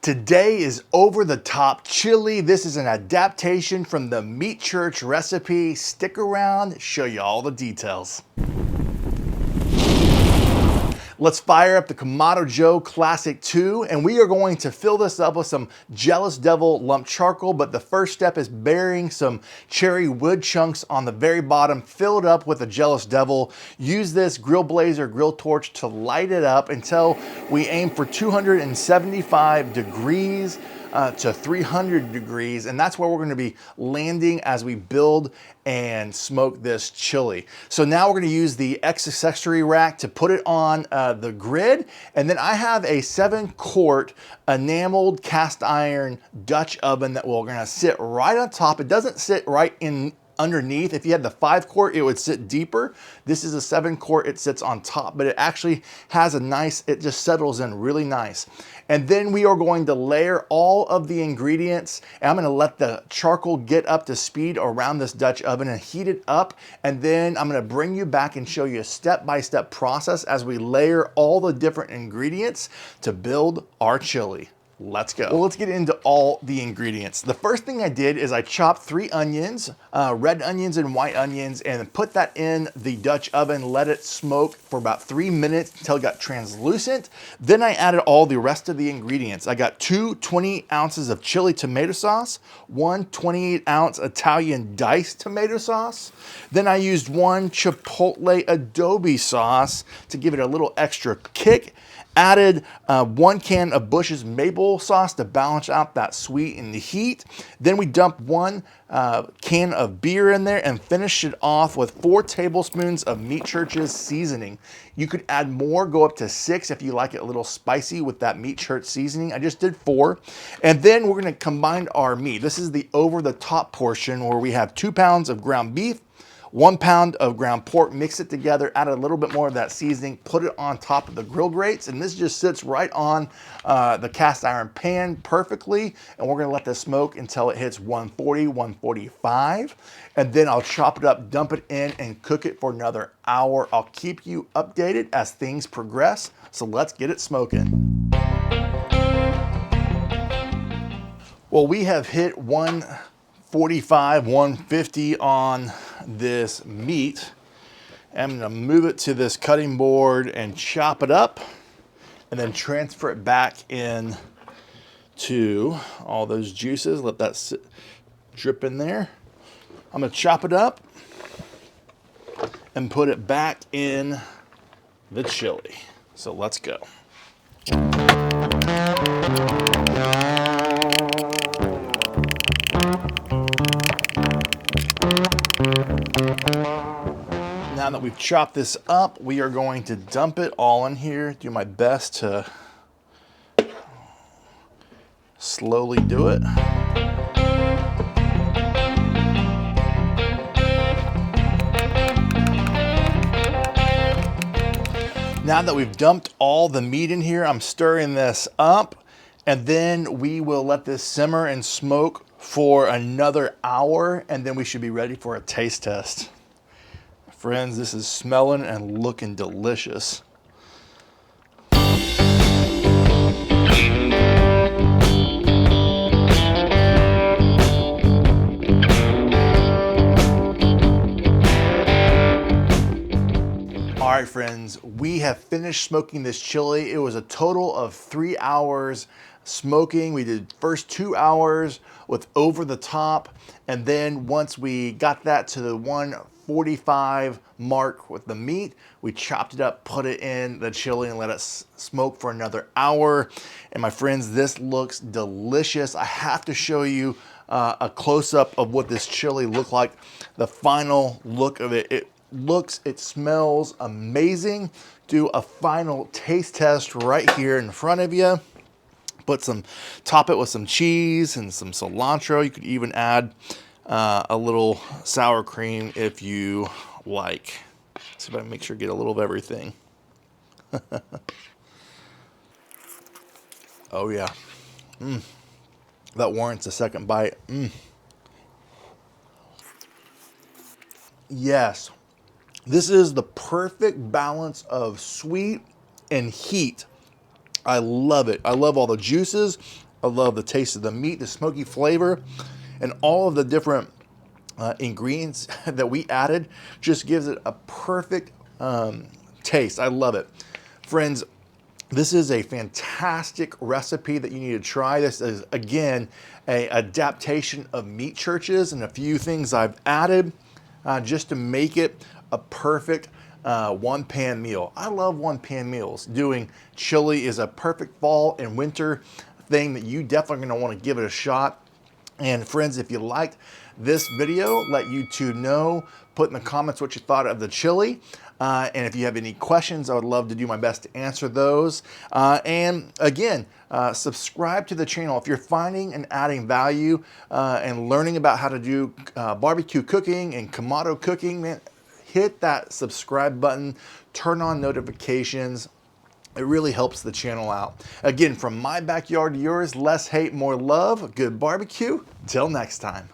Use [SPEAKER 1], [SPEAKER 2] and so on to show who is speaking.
[SPEAKER 1] Today is over the top chili. This is an adaptation from the Meat Church recipe. Stick around, show you all the details. Let's fire up the Kamado Joe Classic 2, and we are going to fill this up with some Jealous Devil lump charcoal, but the first step is burying some cherry wood chunks on the very bottom. Fill it up with a Jealous Devil. Use this GrillBlazer grill torch to light it up until we aim for 275 degrees to 300 degrees, and that's where we're going to be landing as we build and smoke this chili. So now we're going to use the accessory rack to put it on the grid, and then I have a 7-quart enameled cast iron Dutch oven that we're going to sit right on top. It doesn't sit right in underneath. If you had the 5-quart, it would sit deeper. This is a 7-quart, it sits on top, but it actually has a nice, it just settles in really nice. And then we are going to layer all of the ingredients, and I'm going to let the charcoal get up to speed around this Dutch oven and heat it up. And then I'm going to bring you back and show you a step-by-step process as we layer all the different ingredients to build our chili. Let's go. Well, let's get into all the ingredients. The first thing I did is I chopped 3 onions, red onions and white onions, and put that in the Dutch oven, let it smoke for about 3 minutes until it got translucent. Then I added all the rest of the ingredients. I got 2 20 ounces of chili tomato sauce, 1 28-ounce Italian diced tomato sauce. Then I used 1 Chipotle Adobo sauce to give it a little extra kick. Added 1 can of Bush's maple sauce to balance out that sweet and the heat. Then we dumped 1 can of beer in there and finished it off with 4 tablespoons of Meat Church's seasoning. You could add more, go up to 6 if you like it a little spicy with that Meat Church seasoning. I just did 4. And then we're gonna combine our meat. This is the over the top portion where we have 2 pounds of ground beef, 1 pound of ground pork, mix it together, add a little bit more of that seasoning, put it on top of the grill grates, and this just sits right on the cast iron pan perfectly, and we're gonna let this smoke until it hits 140, 145, and then I'll chop it up, dump it in, and cook it for another hour. I'll keep you updated as things progress, so let's get it smoking. Well, we have hit 145, 150 on this meat. I'm gonna move it to this cutting board and chop it up and then transfer it back in to all those juices. Let that sit, drip in there. I'm gonna chop it up and put it back in the chili. So let's go. Now that we've chopped this up, we are going to dump it all in here. Do my best to slowly do it. Now that we've dumped all the meat in here, I'm stirring this up, and then we will let this simmer and smoke for another hour, and then we should be ready for a taste test. Friends, this is smelling and looking delicious. All right, friends, we have finished smoking this chili. It was a total of 3 hours smoking. We did first 2 hours with over the top, and then once we got that to the 145 mark with the meat, we chopped it up, put it in the chili, and let it smoke for another hour. And my friends, this looks delicious. I have to show you a close-up of what this chili looked like, the final look of it. It smells amazing. Do a final taste test right here in front of you. Top it with some cheese and some cilantro. You could even add a little sour cream if you like. See if I can make sure to get a little of everything. Oh yeah. That warrants a second bite. Yes. This is the perfect balance of sweet and heat. I love it. I love all the juices. I love the taste of the meat, the smoky flavor, and all of the different ingredients that we added just gives it a perfect taste. I love it. Friends, this is a fantastic recipe that you need to try. This is, again, an adaptation of meat churches and a few things I've added just to make it a perfect one-pan meal. I love one-pan meals. Doing chili is a perfect fall and winter thing that you definitely going to want to give it a shot. And friends, if you liked this video, let YouTube know. Put in the comments what you thought of the chili. And if you have any questions, I would love to do my best to answer those. And again, subscribe to the channel. If you're finding and adding value and learning about how to do barbecue cooking and Kamado cooking, man, hit that subscribe button, turn on notifications. It really helps the channel out. Again, from my backyard to yours, less hate, more love. Good barbecue. Till next time.